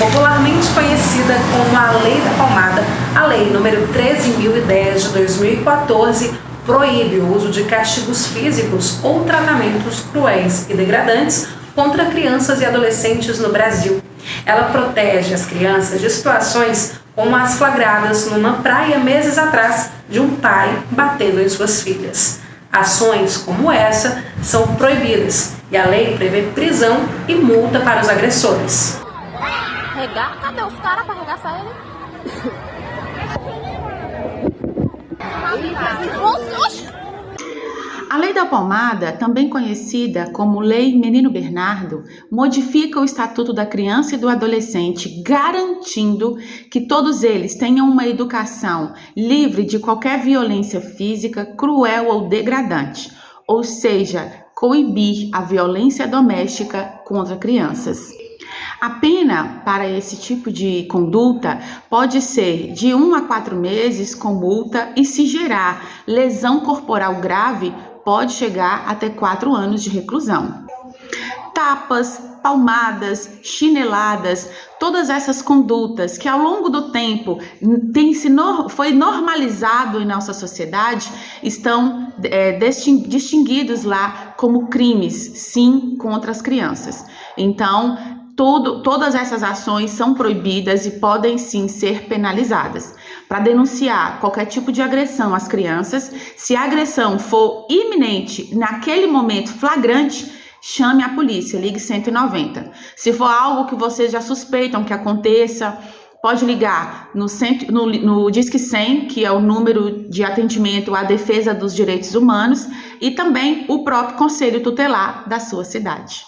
popularmente conhecida como a Lei da Palmada, a Lei número 13.010 de 2014 proíbe o uso de castigos físicos ou tratamentos cruéis e degradantes contra crianças e adolescentes no Brasil. Ela protege as crianças de situações como as flagradas numa praia meses atrás de um pai batendo em suas filhas. Ações como essa são proibidas e a lei prevê prisão e multa para os agressores. Cadê os caras para arregaçar ele? A Lei da Palmada, também conhecida como Lei Menino Bernardo, modifica o Estatuto da Criança e do Adolescente, garantindo que todos eles tenham uma educação livre de qualquer violência física, cruel ou degradante, ou seja, coibir a violência doméstica contra crianças. A pena para esse tipo de conduta pode ser de 1 a 4 meses com multa e, se gerar lesão corporal grave, pode chegar até 4 anos de reclusão. Tapas, palmadas, chineladas, todas essas condutas que ao longo do tempo foi normalizado em nossa sociedade, estão distinguidos lá como crimes, sim, contra as crianças. Então, todas essas ações são proibidas e podem sim ser penalizadas. Para denunciar qualquer tipo de agressão às crianças, se a agressão for iminente, naquele momento flagrante, chame a polícia, ligue 190. Se for algo que vocês já suspeitam que aconteça, pode ligar no Disque 100, que é o número de atendimento à defesa dos direitos humanos, e também o próprio Conselho Tutelar da sua cidade.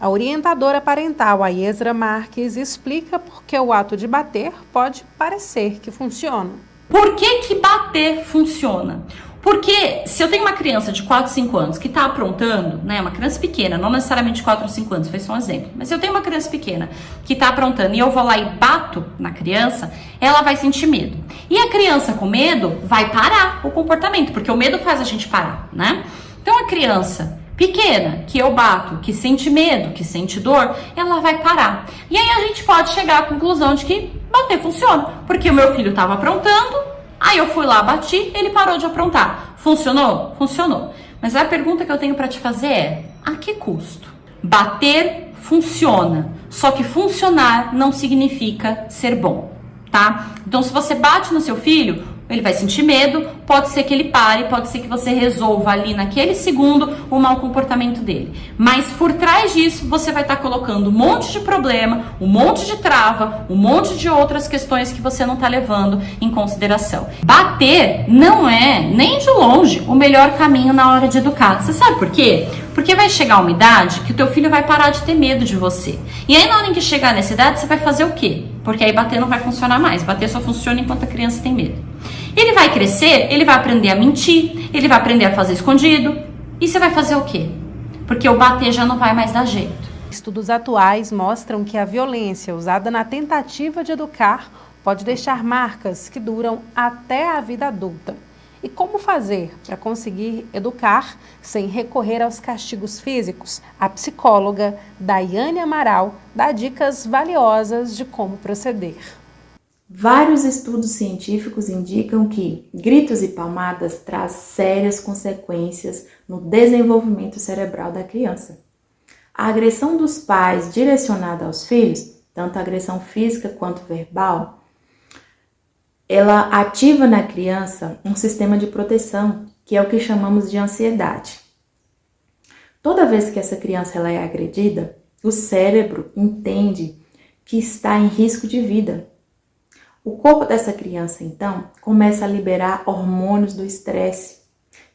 A orientadora parental, a Yesra Marques, explica por que o ato de bater pode parecer que funciona. Por que bater funciona? Porque se eu tenho uma criança de 4, 5 anos que está aprontando, né, uma criança pequena, não necessariamente 4 ou 5 anos, foi só um exemplo, mas se eu tenho uma criança pequena que está aprontando e eu vou lá e bato na criança, ela vai sentir medo. E a criança com medo vai parar o comportamento, porque o medo faz a gente parar, né? Então a criança pequena, que eu bato, que sente medo, que sente dor, ela vai parar. E aí a gente pode chegar à conclusão de que bater funciona, porque o meu filho estava aprontando, aí eu fui lá, bati, ele parou de aprontar. Funcionou? Funcionou. Mas a pergunta que eu tenho para te fazer é, a que custo? Bater funciona, só que funcionar não significa ser bom, tá? Então se você bate no seu filho, ele vai sentir medo, pode ser que ele pare, pode ser que você resolva ali naquele segundo o mau comportamento dele. Mas por trás disso, você vai estar colocando um monte de problema, um monte de trava, um monte de outras questões que você não está levando em consideração. Bater não é, nem de longe, o melhor caminho na hora de educar. Você sabe por quê? Porque vai chegar uma idade que o teu filho vai parar de ter medo de você. E aí na hora em que chegar nessa idade, você vai fazer o quê? Porque aí bater não vai funcionar mais. Bater só funciona enquanto a criança tem medo. Ele vai crescer, ele vai aprender a mentir, ele vai aprender a fazer escondido. E você vai fazer o quê? Porque o bater já não vai mais dar jeito. Estudos atuais mostram que a violência usada na tentativa de educar pode deixar marcas que duram até a vida adulta. E como fazer para conseguir educar sem recorrer aos castigos físicos? A psicóloga Daiane Amaral dá dicas valiosas de como proceder. Vários estudos científicos indicam que gritos e palmadas trazem sérias consequências no desenvolvimento cerebral da criança. A agressão dos pais direcionada aos filhos, tanto a agressão física quanto verbal, ela ativa na criança um sistema de proteção, que é o que chamamos de ansiedade. Toda vez que essa criança ela é agredida, o cérebro entende que está em risco de vida. O corpo dessa criança, então, começa a liberar hormônios do estresse,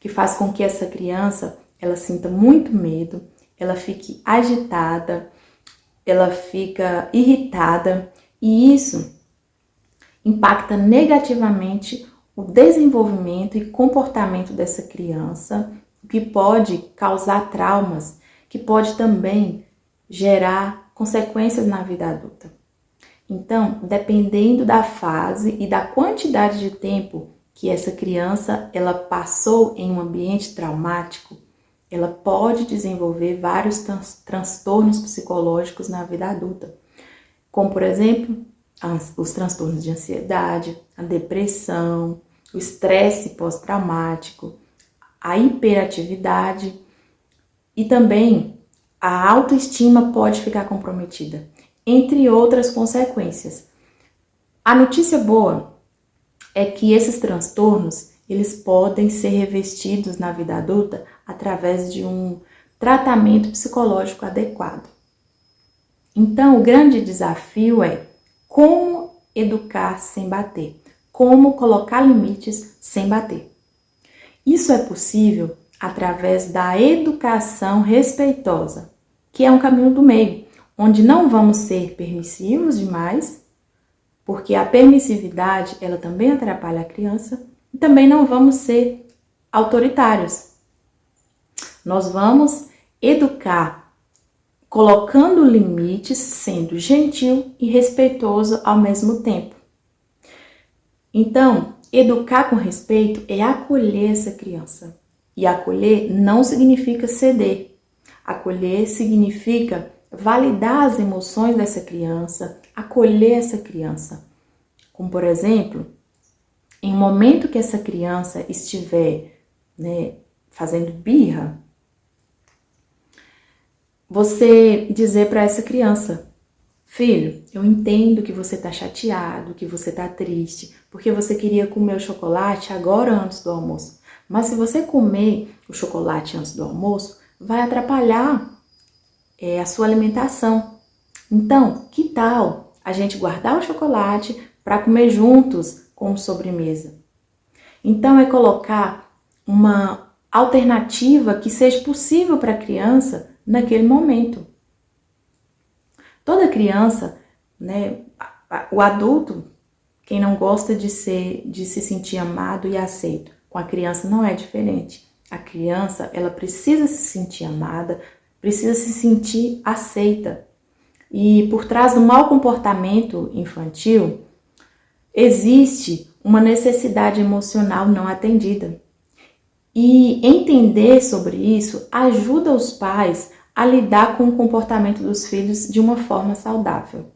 que faz com que essa criança ela sinta muito medo, ela fique agitada, ela fica irritada, e isso impacta negativamente o desenvolvimento e comportamento dessa criança, o que pode causar traumas, que pode também gerar consequências na vida adulta. Então, dependendo da fase e da quantidade de tempo que essa criança ela passou em um ambiente traumático, ela pode desenvolver vários transtornos psicológicos na vida adulta, como por exemplo, os transtornos de ansiedade, a depressão, o estresse pós-traumático, a hiperatividade e também a autoestima pode ficar comprometida, entre outras consequências. A notícia boa é que esses transtornos, eles podem ser revestidos na vida adulta através de um tratamento psicológico adequado. Então, o grande desafio é como educar sem bater, como colocar limites sem bater. Isso é possível através da educação respeitosa, que é um caminho do meio, onde não vamos ser permissivos demais, porque a permissividade, ela também atrapalha a criança, e também não vamos ser autoritários. Nós vamos educar colocando limites, sendo gentil e respeitoso ao mesmo tempo. Então, educar com respeito é acolher essa criança. E acolher não significa ceder. Acolher significa validar as emoções dessa criança, acolher essa criança. Como, por exemplo, em um momento que essa criança estiver, fazendo birra, você dizer para essa criança: filho, eu entendo que você está chateado, que você está triste, porque você queria comer o chocolate agora antes do almoço. Mas se você comer o chocolate antes do almoço, vai atrapalhar a sua alimentação. Então, que tal a gente guardar o chocolate para comer juntos como sobremesa? Então, é colocar uma alternativa que seja possível para a criança naquele momento. Toda criança, o adulto, quem não gosta de se sentir amado e aceito, com a criança não é diferente. A criança, ela precisa se sentir amada, precisa se sentir aceita. E por trás do mau comportamento infantil, existe uma necessidade emocional não atendida. E entender sobre isso ajuda os pais a lidar com o comportamento dos filhos de uma forma saudável.